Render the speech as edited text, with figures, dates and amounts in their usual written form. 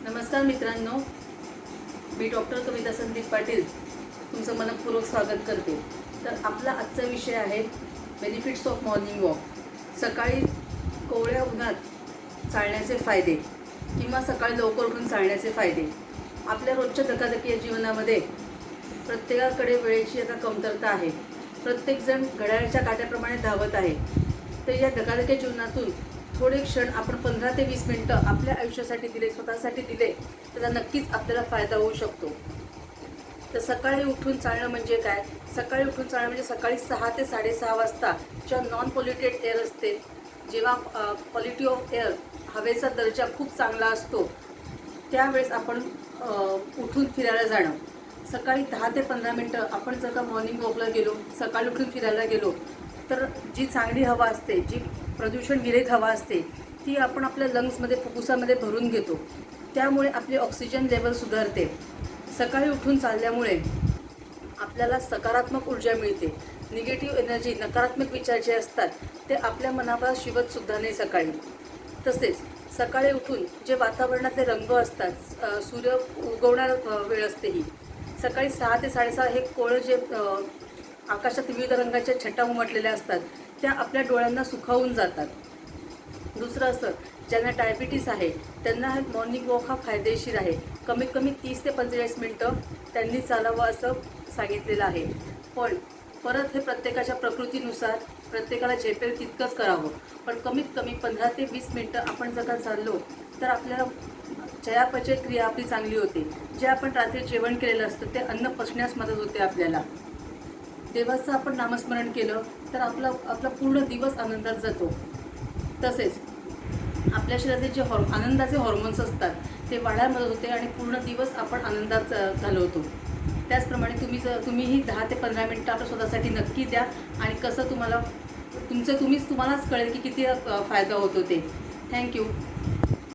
नमस्कार मित्रांनो, मी डॉक्टर कविता संदीप पाटील तुमचं मनपूर्वक स्वागत करते। तर आपला आजचा विषय आहे बेनिफिट्स ऑफ मॉर्निंग वॉक। सकाळी कोवळ्या उन्हात चालण्याचे फायदे किंवा सकाळी लवकर उठून चालण्याचे फायदे। आपल्या रोजच्या धकाधकीच्या जीवनामध्ये प्रत्येकाकडे वेळेची आता कमतरता आहे। प्रत्येकजण घड्याळाच्या काट्याप्रमाणे धावत आहे। तर या धकाधकीच्या जीवनातून थोडे क्षण आपण 15 ते 20 मिनिटं आपल्या आयुष्यासाठी दिले, स्वतःसाठी दिले, त्याचा नक्कीच आपल्याला फायदा होऊ शकतो। तर सकाळी उठून चालणं म्हणजे काय? सकाळी उठून चालणं म्हणजे सकाळी 6 ते 6:30 वाजता जेव्हा नॉन पॉल्युटेड एअर असते, जेव्हा क्वालिटी ऑफ एअर हवेचा दर्जा खूप चांगला असतो, त्यावेळेस आपण उठून फिरायला जाणं। सकाळी 10 ते 15 मिनिटं आपण जर का मॉर्निंग वॉकला गेलो, सकाळी उठून फिरायला गेलो, तर जी चांगली हवा असते, जी प्रदूषण विरहित हवा असते, ती आपण आपल्या लंग्समध्ये, फुफ्फुसामध्ये भरून घेतो। त्यामुळे आपली ऑक्सिजन लेवल सुधारते। सकाळी उठून चालल्यामुळे आपल्याला सकारात्मक ऊर्जा मिळते। निगेटिव्ह एनर्जी, नकारात्मक विचार जे असतात ते आपल्या मनाला शिवतसुद्धा नाही सकाळी। तसेच सकाळी उठून जे वातावरणातले रंग असतात, सूर्य उगवणार वेळ असते ही सकाळी 6 ते 6:30 हे कोवळं जे आकाशात विविध रंगाच्या छटा उमटलेल्या असतात, त्या आपल्या डोळ्यांना सुखावून जातात। दुसरं असं, ज्यांना डायबिटीस आहे त्यांना हा मॉर्निंग वॉक हा फायदेशीर आहे। कमीत कमी 30 ते 45 मिनिटं त्यांनी चालावं असं सांगितलेलं आहे। पण परत हे प्रत्येकाच्या प्रकृतीनुसार प्रत्येकाला झेपेल तितकंच करावं। पण कमीत कमी 15 ते 20 मिनिटं आपण जर का चाललो तर आपल्याला चयापचय क्रिया आपली चांगली होते। जे आपण रात्री जेवण केलेलं असतं ते अन्न पचण्यास मदत होते आपल्याला। देवाचं आपण नामस्मरण केलं तर आपला पूर्ण दिवस आनंदात जातो। तसेच आपल्या शरीरातले जे आनंदाचे हॉर्मोन्स असतात ते वाढायला मदत होते आणि पूर्ण दिवस आपण आनंदात घालवतो। त्याचप्रमाणे तुम्हीही 10 ते 15 मिनिटं आपल्या स्वतःसाठी नक्की द्या आणि कसं तुम्हालाच कळेल की किती फायदा होतो ते। थँक्यू।